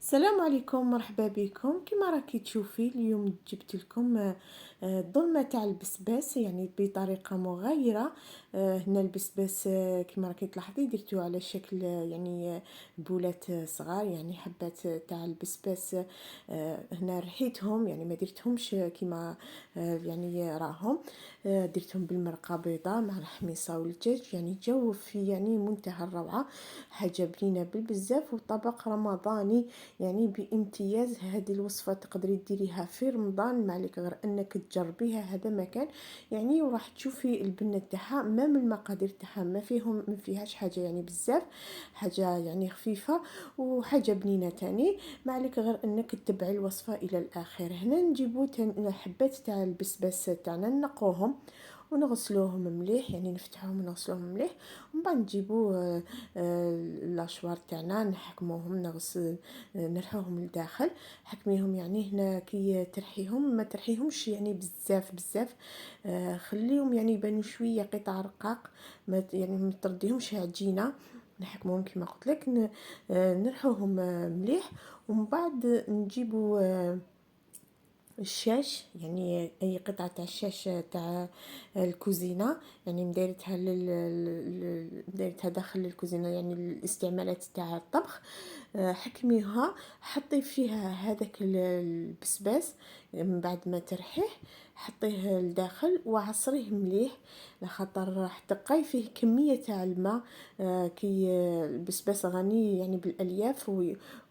السلام عليكم، مرحبا بكم. كما راكي تشوفي اليوم جبت لكم الظلمه تاع البسباس يعني بطريقه مغايره. هنا البسباس كما راكي تلاحظي درتو على شكل يعني بولات صغار، يعني حبات تاع البسباس. هنا رحيتهم يعني ما درتهمش كما يعني راهم. درتهم بالمرقه بيضاء مع الحميصه والدجاج، يعني جو في يعني منتهى الروعه، حاجه بنينه بالبزاف وطبق رمضاني يعني بامتياز. هذه الوصفه تقدري ديريها في رمضان، ما عليك غير انك تجربيها. هذا مكان يعني وراح تشوفي البنه تاعها، ما من المقادير تاعها ما فيهاش حاجه يعني بزاف، حاجه يعني خفيفه وحاجه بنينه تاني. ما عليك غير انك تتبعي الوصفه الى الاخير. هنا نجيبو حبات تاع البسباس تاعنا، نقوهم ونغسلوهم مليح، يعني نفتحوهم ونغسلوهم مليح، ومن بعد نجيبو لاشوار تاعنا نحكموهم، نرحوهم لداخل. حكميهم يعني هنا كي ترحيهم ما ترحيهمش يعني بزاف بزاف، خليهم يعني يبانوا شويه قطع رقاق، ما يعني ما ترديهمش عجينه. نحكموهم كما قلت لك، نرحوهم مليح، ومن بعد نجيبوا الشاش، يعني اي قطعه تاع الشاش تاع الكوزينه، يعني مدايرتها داخل الكوزينه يعني الاستعمالات تاع الطبخ. حكميها، حطي فيها هذاك البسباس من بعد ما ترحيه، حطيه لداخل وعصريه مليح، لخاطر راح تلقاي فيه كميه تاع الماء. كي البسباس غني يعني بالالياف،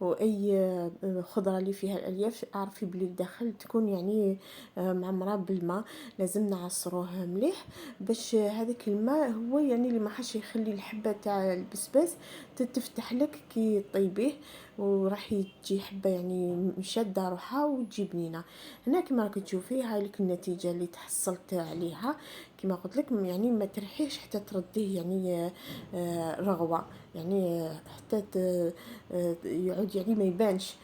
واي خضره اللي فيها الالياف اعرفي بلي الداخل تكون يعني معمره بالماء. لازم نعصروه مليح باش هذاك الماء هو يعني اللي ما حاش يخلي الحبه تاع البسباس تفتح لك كي طيبيه، وراح تجي حبه يعني شاده روحها وتجي بنينه. هنا كما راكي تشوفي هاي لك النتيجه اللي تحصلت عليها. كما قلت لك يعني ما ترحيش حتى ترديه يعني رغوه، يعني حتى يعود يعني ما يبانش،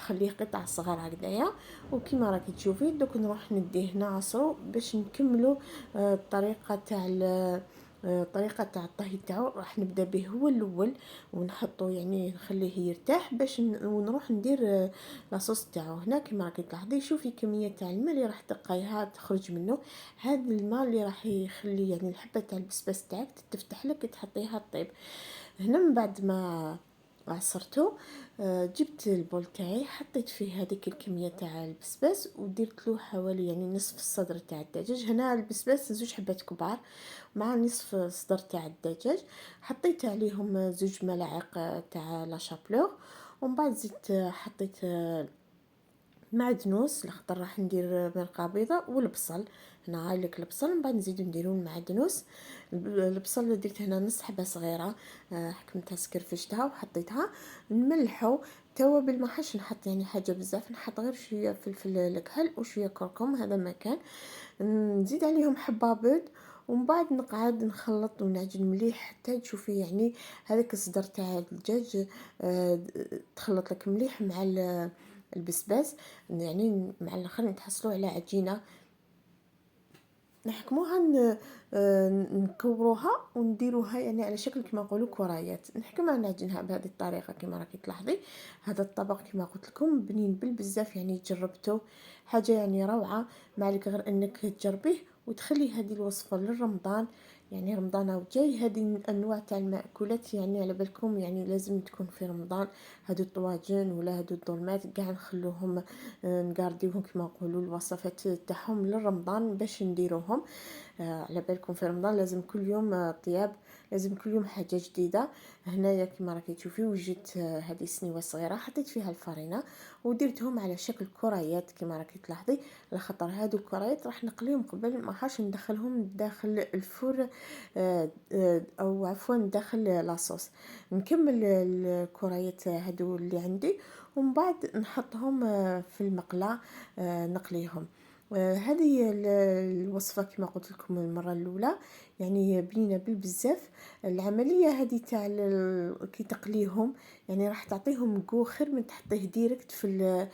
خليه قطع صغار هكذايا. وكما راكي تشوفي دوك نروح نديه نعصرو باش نكملوا الطريقه تاع الطريقه تاع الطهي تاعو. راح نبدا به هو الاول ونحطو يعني نخليه يرتاح باش ونروح ندير لاصوص تاعو. هنا كما راكي تلاحظي شوفي كميه تاع الماء اللي راح تلقايها تخرج منه. هذا الماء اللي راح يخلي يعني الحبه تاع البسباس تاعك تفتح لك تحطيها طيب. هنا من بعد ما عصرته، جبت البول تاعي، حطيت فيه هذيك الكميه تاع البسباس ودرت له حوالي يعني نصف الصدر تاع الدجاج. هنا البسباس زوج حبات كبار مع نصف الصدر تاع الدجاج. حطيت عليهم زوج ملاعق تاع لا شابلور، ومن بعد زدت حطيت معدنوس لخاطر راح ندير مرقه بيضاء، والبصل. هنا هايلك البصل من بعد نزيدو نديرو المعدنوس. البصل اللي درت هنا نص حبه صغيره، حكمتها سكرفشتها وحطيتها. نملحو توابل، ما حش نحط يعني حاجه بزاف، نحط غير شويه فلفل الكحل وشويه كركم، هذا ما كان. نزيد عليهم حبه بيض، ومن بعد نقعد نخلط ونعجن مليح حتى تشوفي يعني هذاك الصدر تاع الدجاج تخلط لك مليح مع البسباس، يعني مع الاخر نتحصلوا على عجينه. نحكموها نكوروها ونديروها يعني على شكل كما نقولوا كرايات. نحكمها نعجنها بهذه الطريقه كما راكي تلاحظي. هذا الطبق كما قلت لكم بنين بالبزاف، يعني جربته حاجه يعني روعه. ما عليك غير انك تجربيه وتخلي هذه الوصفه للرمضان، يعني رمضان او جاي. هذه الانواع تاع المأكولات يعني على بالكم يعني لازم تكون في رمضان. هادو الطواجن ولا هادو الظلمات كاع نخلوهم نقارديوهم كما نقولوا الوصفات تاعهم للرمضان باش نديروهم. على بالكم في رمضان لازم كل يوم طياب، لازم كل يوم حاجه جديده. هنايا كما راكي تشوفي وجدت هذه سنيوه صغيره، حطيت فيها الفرينه ودرتهم على شكل كريات كما راكي تلاحظي. لخاطر هادو الكريات راح نقليهم قبل ما حاش ندخلهم داخل الفرن، او عفوا داخل لاصوص. نكمل الكريات هادو اللي عندي، ومن بعد نحطهم في المقله نقليهم. هذه هي الوصفه كما قلت لكم المره الاولى، يعني بنينه بالبزاف. العمليه هذه تاع كي تقليهم يعني راح تعطيهم جو خير من تحطيه ديريكت في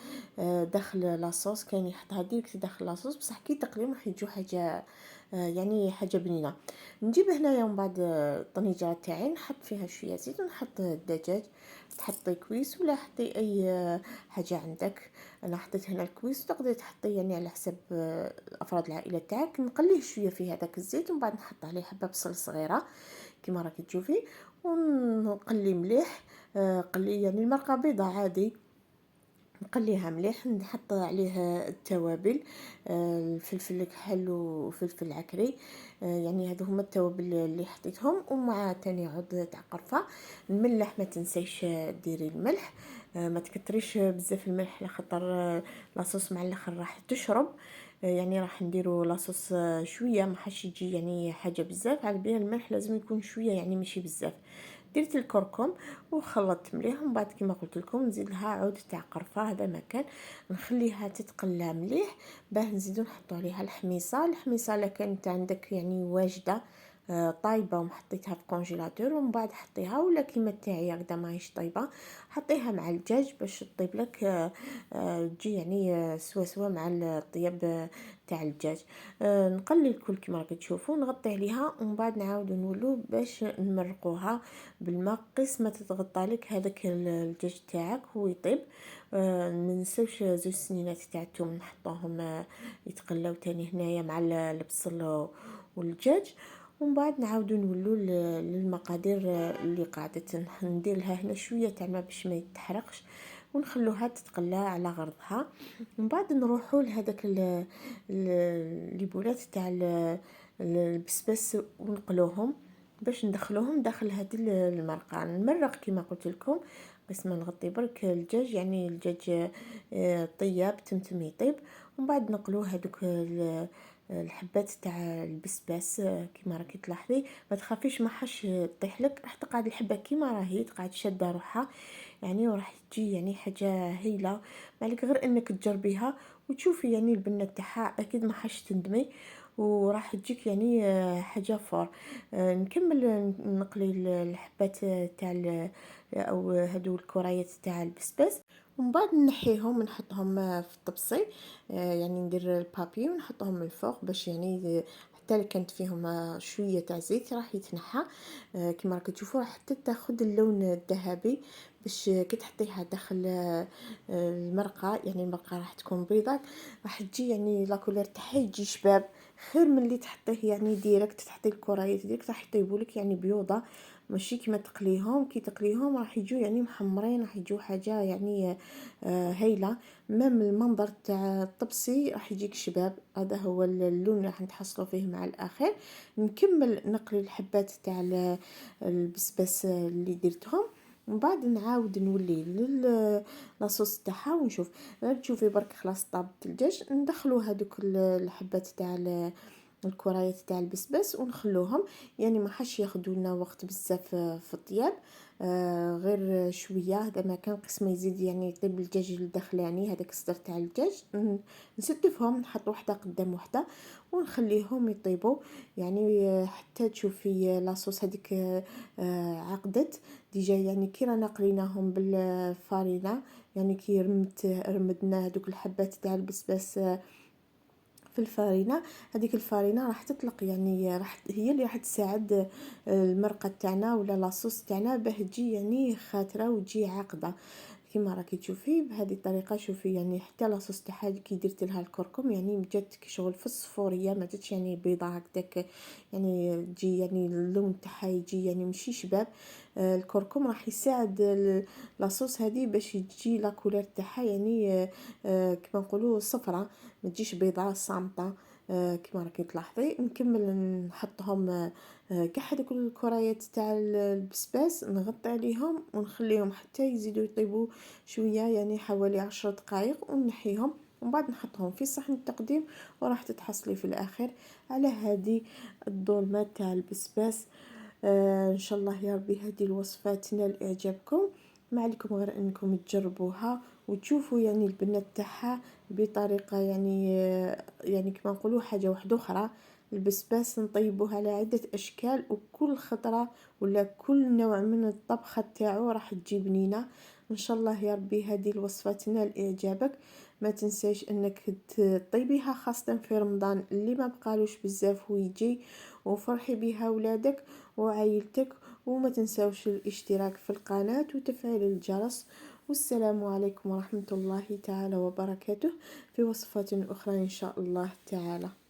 داخل لاصوص. كان يحطها ديريكت داخل لاصوص بصح كي تقليهم راح يجوا حاجه يعني حاجه بنينه. نجيب هنايا من بعد الطنجره تاعي، نحط فيها شويه زيت ونحط الدجاج. تحطي كويس ولا حطي اي حاجه عندك. انا حطيت هنا الكويس، تقدري تحطي يعني على حسب افراد العائله تاعك. نقليه شويه في هذاك الزيت ومن بعد نحط عليه حبه بصل صغيره كما راكي تشوفي، ونقلي مليح. قلي يعني المرقه بيضه عادي، نقليها مليح، نحط عليه التوابل، الفلفل الكحل وفلفل عكري، يعني هذو هما التوابل اللي حطيتهم، ومع تاني عود تاع قرفه. الملح ما تنسيش ديري الملح، ما تكتريش بزاف الملح لخاطر لاصوص مع الاخر راح تشرب. يعني راح نديرو لاصوص شويه، ما حش يجي يعني حاجه بزاف، على بها الملح لازم يكون شويه يعني ماشي بزاف. درت الكركم وخلطت مليح، ومن بعد كما قلت لكم نزيد لها عود تاع قرفه، هذا مكان نخليها تتقلى مليح. باه نزيدو نحطو عليها الحميصه الا كانت عندك يعني واجده طايبه ومحطيتها في كونجيلاتور، ومن بعد حطيها، ولا كيما تاعي هكذا ماهيش طايبه حطيها مع الدجاج باش تطيب لك تجي يعني سوا سوا مع الطياب تاع الدجاج. نقلي الكل كما راكم تشوفوا، نغطي عليها ومن بعد نعاودو نولو باش نمرقوها بالماء قيس ما تتغطى لك هذاك الدجاج تاعك هو يطيب. ما ننساوش زوج سنينات تاع الثوم نحطوهم يتقلاو تاني هنايا مع البصل والدجاج. ومن بعد نعاودو نولو للمقادير اللي قاعده ندير لها هنا شويه تاع الماء باش ما يتحرقش، ونخلوها تتقلى على غرضها. من بعد نروحوا لهذاك الليبولات تاع البسباس ونقلوهم باش ندخلوهم داخل هذه المرقه. نمرق كما قلت لكم، بس ما نغطي برك الدجاج، يعني الدجاج طياب تمتم يطيب. ومن بعد نقلوه هذوك الحبات تاع البسباس كما راكي تلاحظي. ما تخافيش ما حش تطيح لك، راح تقعد الحبه كيما راهي تقعد شاده روحها يعني، وراح تجي يعني حاجه هايله. مالك غير انك تجربيها وتشوفي يعني البنه تاعها، اكيد ما حش تندمي وراح تجيك يعني حاجه فور. نكمل نقلي الحبات تاع او هادو الكريات تاع البسباس، ومن بعد نحيهم نحطهم في الطبسي. يعني ندير البابي ونحطهم من الفوق باش يعني حتى اللي كانت فيهم شويه تاع زيت راح يتنحى. كما راكم تشوفوا راح حتى تاخذ اللون الذهبي، باش كي تحطيها داخل المرقه، يعني المرقه راح تكون بيضاء، راح تجي يعني لا كولور تاعها يجي شباب، خير من اللي تحطيه يعني ديريكت تحطي الكريات ديريكت راح يطيبوا لك يعني بيوضه، ماشي كيما تقليهم. كي تقليهم راح يجوا يعني محمرين، راح يجوا حاجه يعني هايله. مام المنظر تاع الطبسي راح يجيك شباب، هذا هو اللون اللي راح نتحصلوا فيه مع الاخر. نكمل نقلي الحبات تاع البسباس اللي درتهم، ومن بعد نعاود نولي لاصوص تاعها ونشوف. غير تشوفي برك خلاص طابت الدجاج، ندخلوا هذوك الحبات تاع الكريات تاع البسباس ونخلوهم، يعني ما حش ياخذوا لنا وقت بزاف في الطياب. غير شويه هذا ما كان قسم يزيد يعني يطيب الدجاج الداخلاني، هذاك الصدر تاع الدجاج نستفهم نحط وحده قدام وحده ونخليهم يطيبوا يعني حتى تشوفي لاصوص هذيك عقدت ديجا، يعني كي رانا قليناهم بالفارينه، يعني كي رمدنا هذوك الحبات تاع البسباس في الفارينه، هذيك الفارينه راح تطلق يعني راح هي اللي راح تساعد المرقه تاعنا ولا لاصوص تاعنا باه تجي يعني خاتره وتجي عاقده كما راكي تشوفي بهذه الطريقه. شوفي يعني حتى لاصوص تاعها كي درت لها الكركم يعني جات كي شغل في الصفوريه، ما جاتش يعني بيضه هكذاك، يعني تجي يعني اللون تاعها يجي يعني ماشي شباب. الكركم راح يساعد لاصوص هذه باش تجي لا كولور تاعها يعني كما نقولوا صفرة، ما تجيش بيضاء صامته كما راكي تلاحظي. نكمل نحطهم كاع هذوك الكريات تاع البسباس، نغطي عليهم ونخليهم حتى يزيدوا يطيبوا شويه يعني حوالي 10 دقائق ونحيهم، ومن بعد نحطهم في صحن التقديم. وراح تتحصلي في الاخر على هذه الدولمه تاع البسباس. ان شاء الله يا ربي هذه الوصفه تنال اعجابكم. ما عليكم غير انكم تجربوها وتشوفوا يعني البنات تاعها بطريقه يعني يعني كما نقولوا حاجه واحده اخرى. البسباس نطيبوه على عده اشكال، وكل خطره ولا كل نوع من الطبخه تاعو راح تجي بنينه. ان شاء الله يا ربي هذه الوصفه تنال اعجابك. ما تنساش انك تطيبيها خاصه في رمضان اللي ما بقالوش بزاف ويجي، وفرحي بها ولادك وعائلتك، وما تنسوش الاشتراك في القناة وتفعيل الجرس. والسلام عليكم ورحمة الله تعالى وبركاته في وصفات أخرى إن شاء الله تعالى.